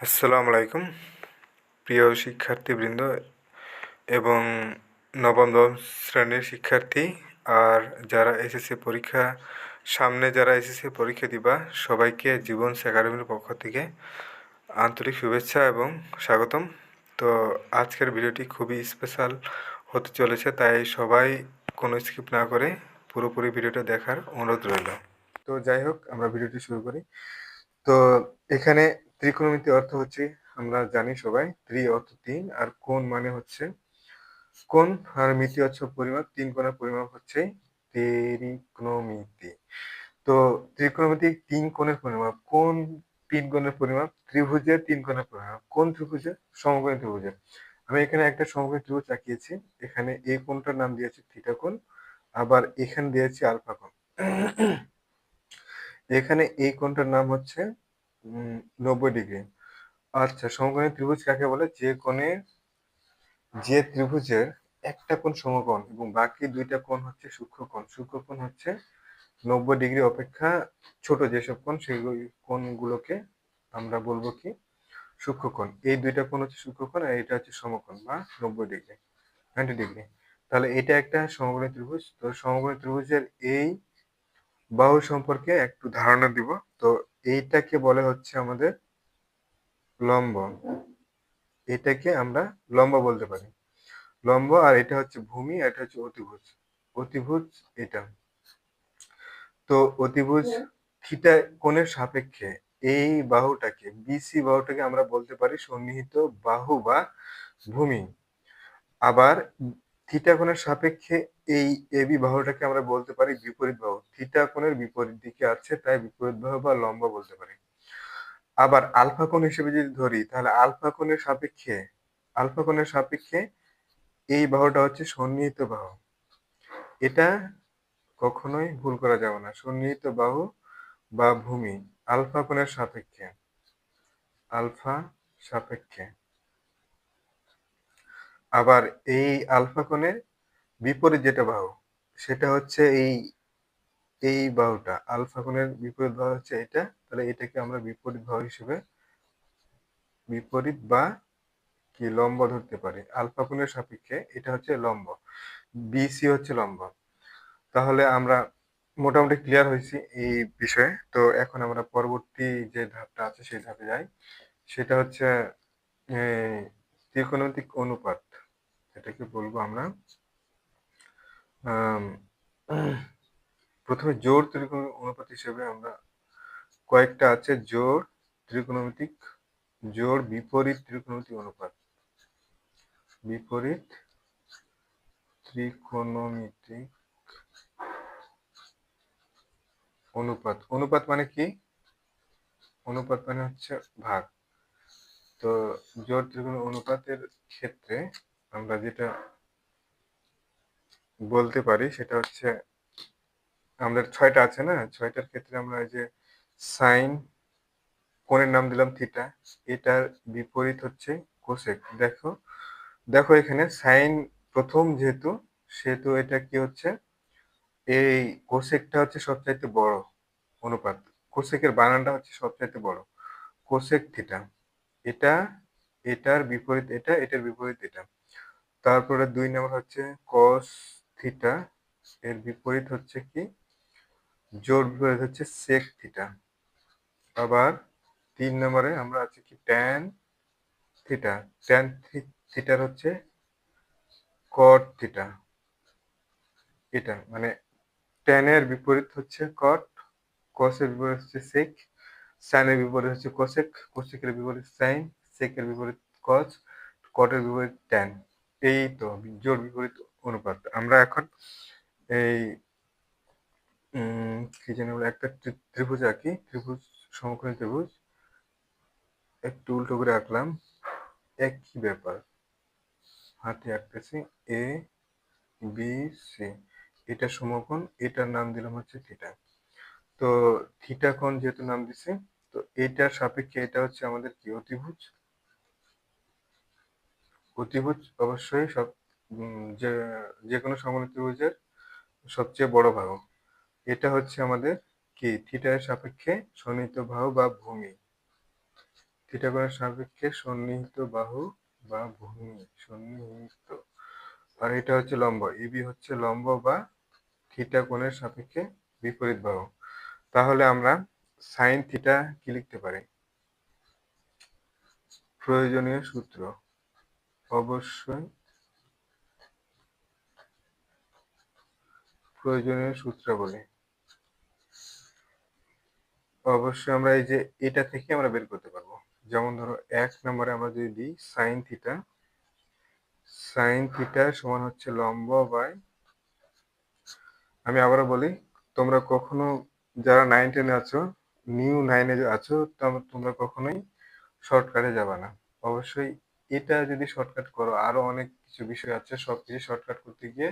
আসসালামু আলাইকুম প্রিয় শিক্ষার্থীবৃন্দ এবং নবম শ্রেণীর শিক্ষার্থী আর যারা এসএসসি পরীক্ষা সামনে যারা এসএসসি পরীক্ষা দিবা সবাইকে জীবনস একাডেমির পক্ষ থেকে আন্তরিক শুভেচ্ছা এবং স্বাগতম। তো আজকের ভিডিওটি খুবই স্পেশাল হতে চলেছে, তাই সবাই কোনো স্কিপ না করে পুরোপুরি ভিডিওটা দেখার অনুরোধ রইল। তো যাই হোক, আমরা ভিডিওটি শুরু করি। তো এখানে ত্রিকোণমিতি অর্থ হচ্ছে, আমরা জানি সবাই, ত্রি অর্থ তিন, আর কোণ মানে হচ্ছে কোণ, আর মিতি হচ্ছে পরিমাপ। তিন কোণের পরিমাপ হচ্ছে ত্রিকোণমিতি। তো ত্রিকোণমিতি তিন কোণের পরিমাপ। কোণ তিন কোণের পরিমাপ, ত্রিভুজের তিন কোণের পরিমাপ। কোন ত্রিভুজের? সমকোণী ত্রিভুজের। আমি এখানে একটা সমকোণী ত্রিভুজ আঁকিয়েছি। এখানে এই কোণটার নাম দিয়েছি থিটা কোণ, আবার এখানে দিয়েছি আলফা কোণ। এখানে এই কোণটার নাম হচ্ছে 90 ডিগ্রি। আচ্ছা, সমকোণী ত্রিভুজ কাকে বলে? যে ত্রিভুজের একটা কোণ সমকোণ এবং বাকি দুইটা কোণ হচ্ছে সূক্ষ্মকোণ। সূক্ষ্মকোণ হচ্ছে 90 ডিগ্রি অপেক্ষা ছোট যেসব কোণ, সেগুলো কোণগুলোকে আমরা বলবো কি? সূক্ষ্মকোণ। এই দুইটা কোণ হচ্ছে সূক্ষ্মকোণ, আর এটা হচ্ছে সমকোণ বা 90 ডিগ্রি, 90 ডিগ্রি। তাহলে এটা একটা সমকোণী ত্রিভুজ। তো সমকোণী ত্রিভুজের এই বাহু সম্পর্কে একটু ধারণা দিব। তো এইটাকে বলে হচ্ছে আমাদের লম্ব। এটাকে আমরা লম্ব বলতে পারি, লম্ব। আর এটা হচ্ছে ভূমি, এটা হচ্ছে অতিভুজ। অতিভুজ এটা। তো অতিভুজ থিটা কোণের সাপেক্ষে এই বাহুটাকে, বিসি বাহুটাকে আমরা বলতে পারি সন্নিহিত বাহু বা ভূমি। আবার থিটা কোণের সাপেক্ষে এই এবি বাহুটাকে আমরা বলতে পারি বিপরীত বাহু। থিটা কোণের বিপরীত দিকে আছে, তাই বিপরীত বাহু বা লম্ব বলতে পারি। আবার আলফা কোণ হিসেবে যদি ধরি, তাহলে আলফা কোণের সাপেক্ষে এই বাহুটা হচ্ছে সন্নিহিত বাহু। এটা কখনোই ভুল করা যাবে না। সন্নিহিত বাহু বা ভূমি আলফা কোণের সাপেক্ষে, আলফা সাপেক্ষে। আবার এই আলফা কোণের বিপরীত যেটা বাহু, সেটা হচ্ছে এই এই বাহুটা। আলফা কোণের বিপরীত বাহু হচ্ছে এটা, তাহলে এটাকে আমরা বিপরীত বাহু হিসেবে বিপরীত বা কি লম্ব ধরতে পারি। আলফা কোণের সাপেক্ষে এটা হচ্ছে লম্ব, বিসি হচ্ছে লম্ব। তাহলে আমরা মোটামুটি ক্লিয়ার হয়েছি এই বিষয়ে। তো এখন আমরা পরবর্তী যে ধাপটা আছে সেই ধাপে যাই। সেটা হচ্ছে ত্রিকোণমিতিক অনুপাত। এটাকে বলবো আমরা আম, প্রথমে জোড় ত্রিকোণ অনুপাত হিসেবে আমরা কয়েকটা আছে। ত্রিকোণমিতিক জোড় বিপরীত ত্রিকোণমিতিক অনুপাত। বিপরীত ত্রিকোণমিতিক অনুপাত। অনুপাত মানে কি? অনুপাত মানে হচ্ছে ভাগ। তো জোড় ত্রিকোণ অনুপাতের ক্ষেত্রে আমরা যেটা বলতে পারি সেটা হচ্ছে, আমাদের 6টা আছে না, 6টার ক্ষেত্রে আমরা এই যে সাইন কোণের নাম দিলাম থিটা, এটার বিপরীত হচ্ছে কোসেক। দেখো দেখো এখানে সাইন প্রথম যেহেতু, সেহেতু এটা কি হচ্ছে, এই কোসেকটা হচ্ছে সবচাইতে বড় অনুপাত। কোসেকের বানানটা হচ্ছে সবচাইতে বড়, কোসেক থিটা। এটা, এটার বিপরীত এটা, এটার বিপরীত এটা। তারপরে 2 নম্বর হচ্ছে কস থিটা, এর বিপরীত হচ্ছে কি? জোর বিপরীত হচ্ছে সেক থিটা। আবার 3 নম্বরে আমরা আছে কি? Tan theta. ট্যান থিটার হচ্ছে কট থিটা। এটা মানে ট্যানের বিপরীত হচ্ছে কট, কসের বিপরীত হচ্ছে সেক, সাইনের বিপরীত হচ্ছে কোসেক, কোসেকের বিপরীত সাইন, সেকের বিপরীত কস, কটের বিপরীত ট্যান। এই তো জোর বিপরীত অনুপাত। আমরা এখন এই কি জানি বলে, একটা ত্রিভুজ আঁকি। ত্রিভুজ, সমকোণী ত্রিভুজ একটু উল্টো করে আঁকলাম। একই ব্যাপার, হাতে আঁকতেছি। এ বি সি, এটা সমকোণ, এটার নাম দিলাম হচ্ছে থিটা। তো থিটা কোণ যেহেতু নাম দিছি, তো এটার সাপেক্ষে এটা হচ্ছে আমাদের কি? অতিভুজ। অতিভুজ অবশ্যই সব যে যে কোনো সমকোণী ত্রিভুজের সবচেয়ে বড় বাহু। এটা হচ্ছে আমাদের কি? থিটার সাপেক্ষে সন্নিহিত বাহু বা ভূমি। থিটা কোণের সাপেক্ষে সন্নিহিত বাহু বা ভূমি, সন্নিহিত। আর এটা হচ্ছে লম্ব, এবি হচ্ছে লম্ব বা থিটা কোণের সাপেক্ষে বিপরীত বাহু। তাহলে আমরা সাইন থিটা কি লিখতে পারি? প্রয়োজনীয় সূত্র অবশ্যই প্রয়োজনীয় সূত্রাবলী অবশ্যই আমরা এই যে এটা থেকে আমরা বের করতে পারবো। যেমন ধরো 1 নম্বরে আমরা যদি দিই সাইন থিটা সমান হচ্ছে লম্ব বাই, আমি আবারও বলি, তোমরা কখনো যারা 9-10 আছো, নিউ 9-এ আছো, তোমরা কখনোই শর্টকাটে যাবে না। অবশ্যই এটা যদি শর্টকাট করো, আরো অনেক কিছু বিষয় আছে, সবকিছু শর্টকাট করতে গিয়ে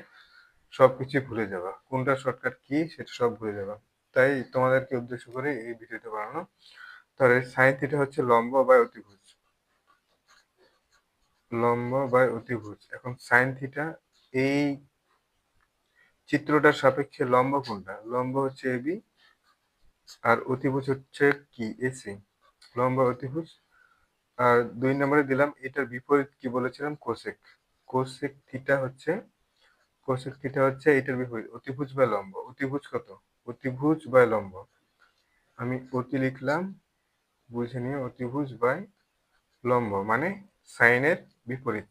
সবকিছু ভুলে যাবা, কোনটা শর্টকাট কি সেটা সব ভুলে যাবা। তাই তোমাদেরকে উদ্দেশ্য করে এই ভিডিওটা বানানো। তাহলে সাইন থিটা হচ্ছে লম্ব বাই অতিভুজ, লম্ব বাই অতিভুজ। এখন সাইন থিটা, এই চিত্রটার সাপেক্ষে লম্ব কোনটা? লম্ব হচ্ছে এবি, আর অতিভুজ হচ্ছে কি? এসি। লম্ব অতিভুজ। আর 2 নম্বরে দিলাম এটার বিপরীত কি বলেছিলাম? কোসেক। কোসেক থিটা হচ্ছে কোসেক থিটা হচ্ছে এটার বিপরীত, অতিভুজ বাই লম্ব। অতিভুজ কত? অতিভুজ বাই লম্ব। আমি অতি লিখলাম, বুঝে নিয়ে, অতিভুজ বাই লম্ব মানে সাইনের বিপরীত।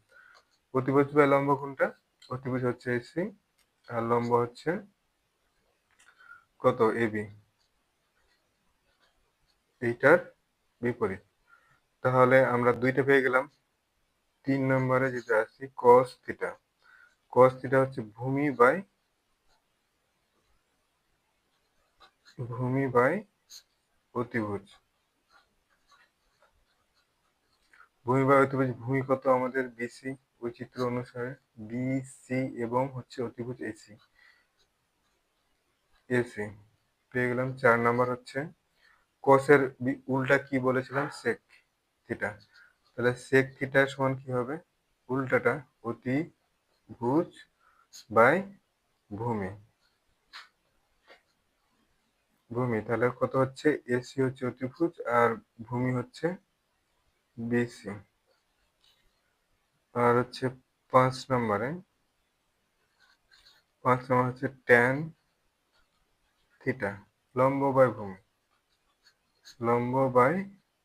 অতিভুজ বাই লম্ব কোনটা? অতিভুজ হচ্ছে এসি, আর লম্ব হচ্ছে কত? এবি, এইটার বিপরীত। তাহলে আমরা দুইটা পেয়ে গেলাম। 3 নম্বরে যেটা আছে কস থিটা। কস থিটা হচ্ছে ভূমি বাই অতিভুজ। ভূমি বাই অতিভুজ, ভূমি কত আমাদের? বিসি, ওই চিত্র অনুসারে বিসি, এবং হচ্ছে অতিভুজ এসি। এসি পেয়ে গেলাম। 4 নাম্বার হচ্ছে কসের উল্টা কি বলেছিলাম? Sec theta. তাহলে সেক থিটা সমান কি হবে? উল্টাটা, অতিভুজ বাই ভূমি। তাহলে কত হচ্ছে? এসি হচ্ছে অতিভুজ আর ভূমি হচ্ছে বিসি। আর হচ্ছে 5 নম্বরে, 5 নম্বর হচ্ছে ট্যান থিটা, লম্ব বাই ভূমি, লম্ব বাই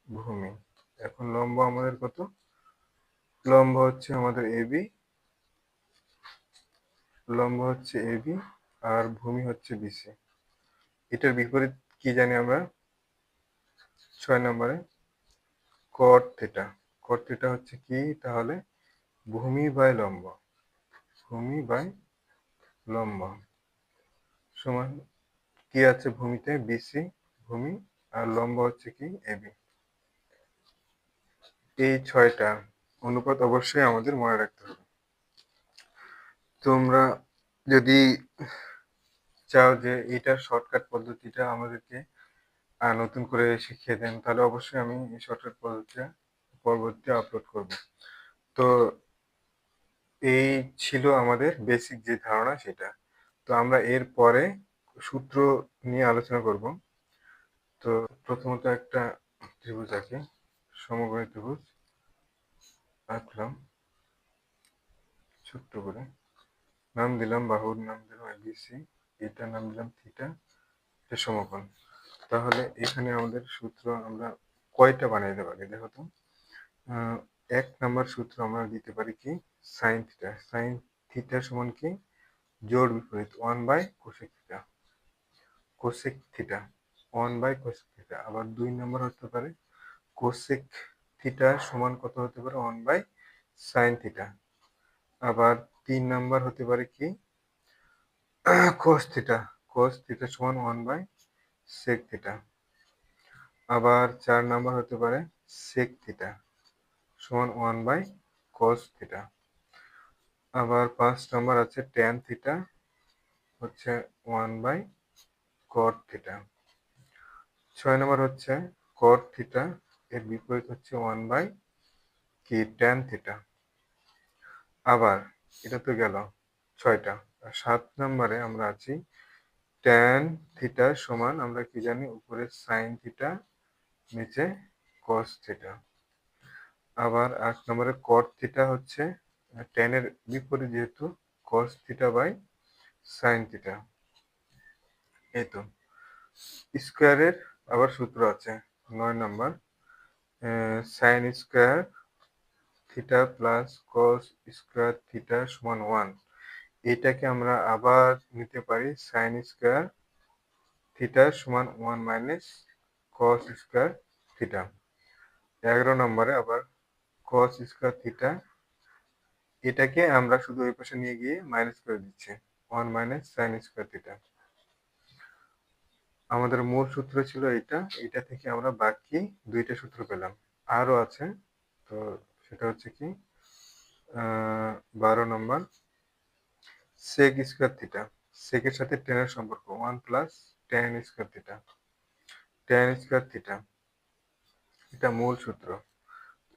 ভূমি। এখন লম্ব আমাদের কত? লম্ব হচ্ছে আমাদের এবি, লম্ব হচ্ছে এবি, আর ভূমি হচ্ছে বিসি। এটার বিপরীত কি জানি আমরা? 6 নম্বরে কট থিটা। কট থিটা হচ্ছে কি তাহলে? ভূমি বাই লম্ব, ভূমি বাই লম্ব সমান কি আছে ভূমিতে? বিসি, ভূমি, আর লম্ব হচ্ছে কি? এবি। এই 6টা অনুপাত অবশ্যই আমাদের মনে রাখতে হবে। তোমরা যদি চাও যে এটার শর্টকাট পদ্ধতিটা আমাদেরকে নতুন করে শিখিয়ে দেন, তাহলে অবশ্যই আমি এই শর্টকাট পদ্ধতিটা পরবর্তী আপলোড করব। তো এই ছিল আমাদের বেসিক যে ধারণা সেটা। তো আমরা এর পরে সূত্র নিয়ে আলোচনা করব। তো প্রথমত একটা ত্রিভুজ আঁকি, সমকোণী ত্রিভুজ আঁকলাম ছোট্ট করে, নাম দিলাম, বাহুর নাম দিলাম এবিসি, এটার নাম দিলাম থিটা, এটা সমকোণ। তাহলে এখানে আমাদের সূত্র আমরা কয়টা বানাইতে পারি দেখো তো। 1 নাম্বার সূত্র আমরা দিতে পারি কি? Sine theta. সাইন থিটা সমান কি? জোড় বিপরীত 1 by cosec theta. Cosec theta 1 by cosec theta. আবার 2 নাম্বার হতে পারে কোসেক থিটা সমান কত হতে পারে? 1 বাই সাইন থিটা। আবার 3 নাম্বার হতে পারে কি? Cos theta. কোস থিটা সমান 1 বাই সেক থিটা। আবার 4 নাম্বার হতে পারে সেক থিটা সমান 1 বাই কস থিটা। আবার 5 নাম্বার আছে ট্যান থিটা হচ্ছে 1 বাই কট থিটা। 6 নাম্বার হচ্ছে কট থিটা, এর বিপরীত হচ্ছে 1 বাই কি? Tan theta. আবার এটা তো গেল 6টা। 7 নম্বরে আমরা আছি ট্যান থিটা সমান আমরা কি জানি? উপরে সাইন থিটা, নিচে কস থিটা। আবার 8 নম্বরে কট থিটা হচ্ছে tan এর বিপরীত যেহেতু cos theta by sin theta. এই তো স্কোয়ারের আবার সূত্র আছে 9 নম্বর sin square theta plus cos square theta সমান 1। এটাকে আমরা আবার নিতে পারি sin স্কোয়ার থিটা সমান 1 মাইনাস cos স্কোয়ার থিটা। 11 নম্বরে আবার cos স্কোয়ার থিটা, এটাকে আমরা শুধু ওই পাশে নিয়ে গিয়ে মাইনাস করে দিচ্ছি 1 মাইনাস sin স্কোয়ার থিটা। আমাদের মূল সূত্র ছিল এটা থেকে আমরা বাকি দুইটা সূত্র পেলাম। আরো আছে, তো সেটা হচ্ছে কি 12 নম্বর sec স্কোয়ার থিটা, sec এর সাথে tan এর সম্পর্ক 1 plus tan square theta. tan square theta এটা মূল সূত্র।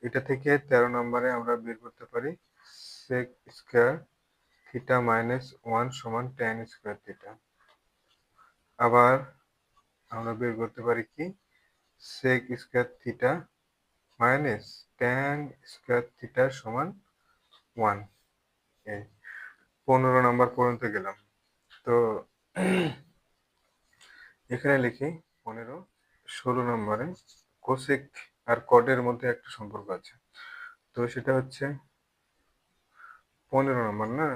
এটা থেকে 13 নম্বরে আমরা বের করতে পারি sec স্কোয়ার থিটা মাইনাস 1 সমান tan স্কোয়ার থিটা। আবার আমরা বের করতে পারি কি sec square theta minus tan square theta সমান 1। এই 15 নম্বর পর্যন্ত গেলাম। তো এখানে লিখি 15। 16 নম্বরে কোসেক আর কটের মধ্যে একটা সম্পর্ক আছে, তো সেটা হচ্ছে 15 নম্বর না,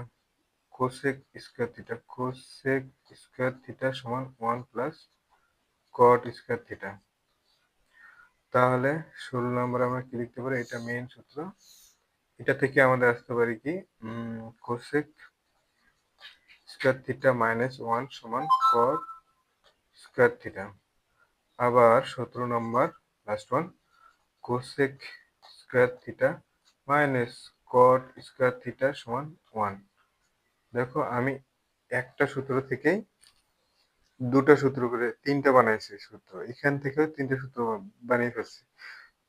cosec square theta, cosec square theta সমান 1 প্লাস কট স্কোয়ার থিটা। তাহলে 16 নম্বরে আমরা কি লিখতে পারি, এটা মেইন সূত্র। এটা থেকে আমাদের আসতে পারি কি কোসেক স্কোয়ার থিটা মাইনাস 1 সমান কট স্কোয়ার থিটা। আবার 17 নম্বর last one cosec square theta minus cot square theta সমান 1। দেখো আমি একটা সূত্র থেকেই দুটো সূত্র করে তিনটা বানাইছি সূত্র, এখান থেকেও তিনটা সূত্র বানিয়ে ফেলছি।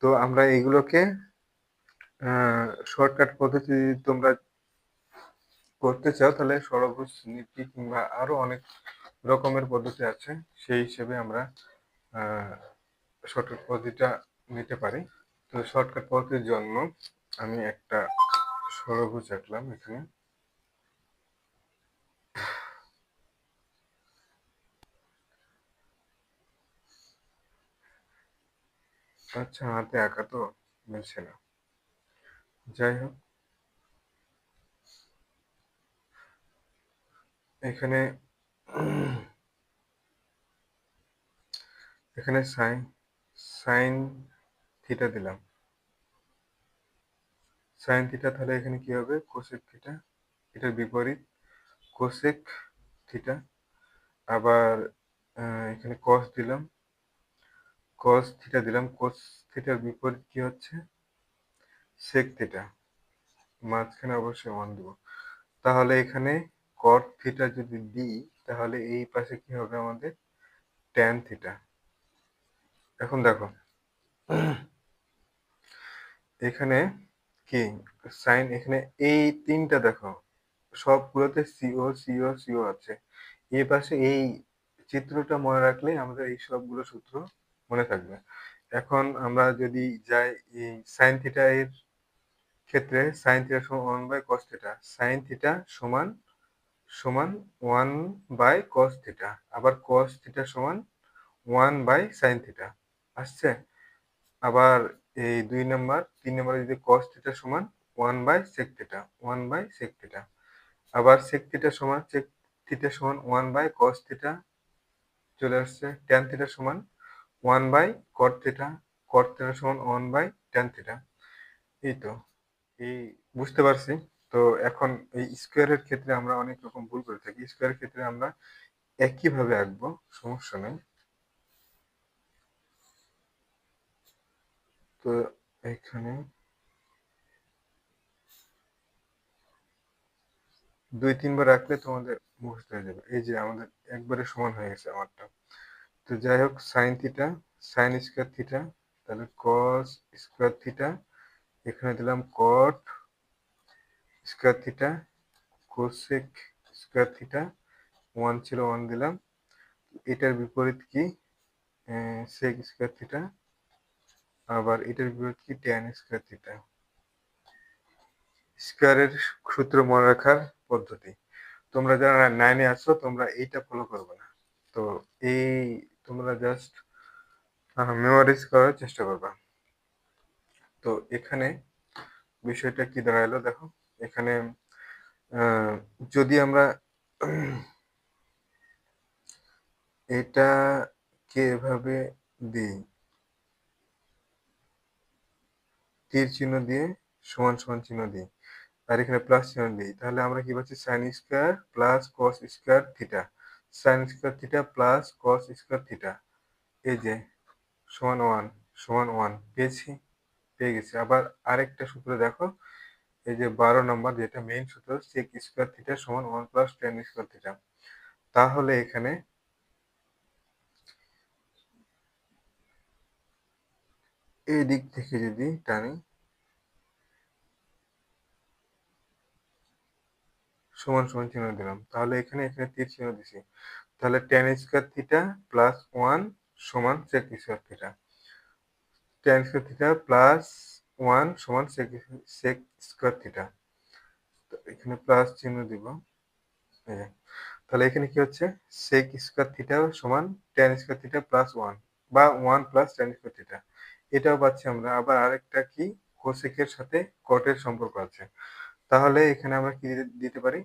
তো আমরা এগুলোকে শর্টকাট পদ্ধতি তোমরা করতে চাও তাহলে ষড়ভুজ নীতি কিংবা আরো অনেক রকমের পদ্ধতি আছে, সেই হিসেবে আমরা শর্টকাট পদ্ধতিটা নিতে পারি। তো শর্টকাট পদ্ধতির জন্য আমি একটা ষড়ভুজ আঁকলাম এখানে। আচ্ছা, হাতে আঁকা তো মিলছে না, যাই হোক এখানে এখানে সাইন সাইন থিটা দিলাম, সাইন থিটা, তাহলে এখানে কি হবে কোসেক থিটা, এটার বিপরীত কোসেক থিটা। আবার এখানে কস দিলাম, কস থিটা দিলাম, কস থিটার বিপরীত কি হচ্ছে সেক থিটা, মাঝখানে অবশ্যই 1 দিব। তাহলে এখানে কট থিটা যদি দিই তাহলে এই পাশে কি হবে আমাদের ট্যান থিটা। এখন দেখো এখানে কি সাইন, এখানে এই তিনটা দেখো সবগুলোতে সিও সিও সিও আছে। এই পাশে এই চিত্রটা মনে রাখলে আমাদের এই সবগুলো সূত্র মনে থাকবে। এখন আমরা যদি যাই এই সাইন থিটা এর ক্ষেত্রে, সাইন থিটা সমান 1 by cos theta, sin theta সমান সমান 1 বাই কস থিটা, আবার কস থিটা সমান 1 বাই সাইন থিটা আসছে। আবার এই 3 নম্বরে যদি কস থিটা সমান 1 by sec theta, 1 by sec theta, আবার সেক থিটা সমান সেক থিটা সমান 1 বাই কস থিটা চলে আসছে, ট্যান থিটা সমান 1 by cot theta, cot theta সমান 1 বাই ট্যান থিটা। এই তো এই বুঝতে পারছি। তো এখন এই স্কোয়ারের ক্ষেত্রে আমরা অনেক রকম ভুল করে থাকি, স্কোয়ারের ক্ষেত্রে আমরা একইভাবে আঁকবো, সমস্যা নেই। তো এখানে 2-3 বার আঁকলে তোমাদের মুখস্থ হয়ে যাবে। এই যে আমাদের একবারে সমান হয়ে গেছে আমারটা। তো যাই হোক sine theta, sine square theta, তাহলে কস স্কোয়ার থিটা, এখানে দিলাম কট square theta, cosec square theta, 1 ছিল 1 দিলাম। এটার বিপরীত কি সেক স্কোয়ার থিটা, আবার এটার বিপরীত কি ট্যান স্কয়ার থিটা। স্কয়ারের সূত্র মনে রাখার পদ্ধতি, তোমরা যারা 9 এ আছো তোমরা এইটা ফলো করবে না। তো এই তোমরা জাস্ট মেমোরাইজ করার চেষ্টা করবা। তো এখানে বিষয়টা কি দাঁড়ালো দেখো, এখানে যদি আমরা এটাকে এভাবে দিই, তীর চিহ্ন দিয়ে সমান সমান চিহ্ন দিই, আর এখানে প্লাস চিহ্ন দিই, তাহলে আমরা কি পাচ্ছি sine square plus cos square theta, sine square theta plus cos square theta, এই যে সমান ওয়ান পেয়েছি, পেয়ে গেছি। আবার আরেকটা সূত্র দেখো, এই যে 12 নম্বর যেটা মেইন সূত্র, সেক স্কয়ার থিটা সমান 1 প্লাস ট্যান স্কয়ার থিটা। তাহলে এখানে এই দিক থেকে যদি টানি সমান সমান চিহ্ন দিলাম, তাহলে এখানে তীর চিহ্ন দিছি, তাহলে ট্যান স্কয়ার থিটা প্লাস 1 সমান sec square theta, tan square theta plus 1 সমান সেক স্কয়ার থিটা। তো এখানে প্লাস চিহ্ন দিব, এই যে। তাহলে এখানে কি হচ্ছে, সেক স্কয়ার থিটা সমান ট্যান স্কয়ার থিটা প্লাস 1 বা 1 প্লাস ট্যান স্কয়ার থিটা, এটাও পাচ্ছি আমরা। আবার আরেকটা কি, কোসেকের সাথে কটের সম্পর্ক আছে, তাহলে এখানে আমরা কি দিতে পারি,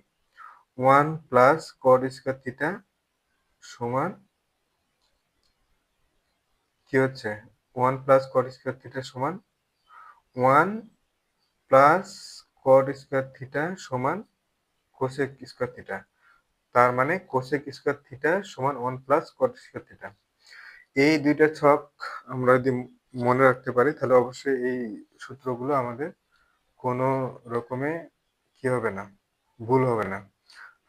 1 প্লাস কট স্কয়ার থিটা সমান কি হচ্ছে, 1 প্লাস কট স্কয়ার থিটা সমান 1 প্লাস কট স্কয়ার থিটা সমান কোসেক স্কয়ার থিটা। তার মানে কোসেক স্কয়ার থিটা সমান 1 প্লাস কট স্কয়ার থিটা। এই দুইটা ছক আমরা যদি মনে রাখতে পারি, তাহলে অবশ্যই এই সূত্রগুলো আমাদের কোনো রকমে কি হবে না, ভুল হবে না।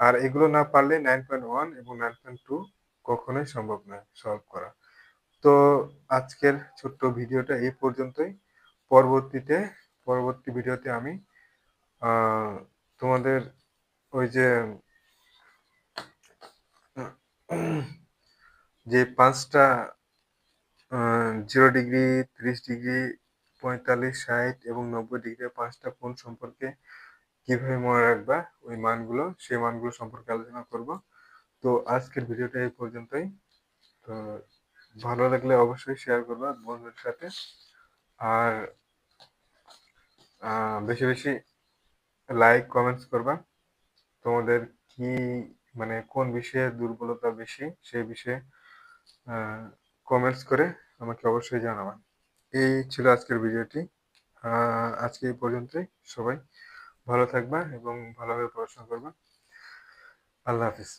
আর এগুলো না পারলে 9.1 এবং 9.2 কখনোই সম্ভব নয় সলভ করা। তো আজকের ছোট্ট ভিডিওটা এই পর্যন্তই। পরবর্তী ভিডিওতে আমি তোমাদের ওই যে যে 5টা 0 ডিগ্রি, 30 ডিগ্রি, 45, 60 এবং 90 ডিগ্রি 5টা কোণ সম্পর্কে কিভাবে মনে রাখবা, ওই মানগুলো, সেই মানগুলো সম্পর্কে আলোচনা করব। তো আজকের ভিডিওটা এই পর্যন্তই। তো ভালো লাগলে অবশ্যই শেয়ার করবা বন্ধুদের সাথে, আর বেশি বেশি লাইক কমেন্টস করবা। তোমাদের কি মানে কোন বিষয়ে দুর্বলতা বেশি সেই বিষয়ে কমেন্টস করে আমাকে অবশ্যই জানাবা। এই ছিল আজকের ভিডিওটি। আজকে এই পর্যন্তই। সবাই ভালো থাকবা এবং ভালোভাবে পড়াশোনা করবা। আল্লাহ হাফিজ।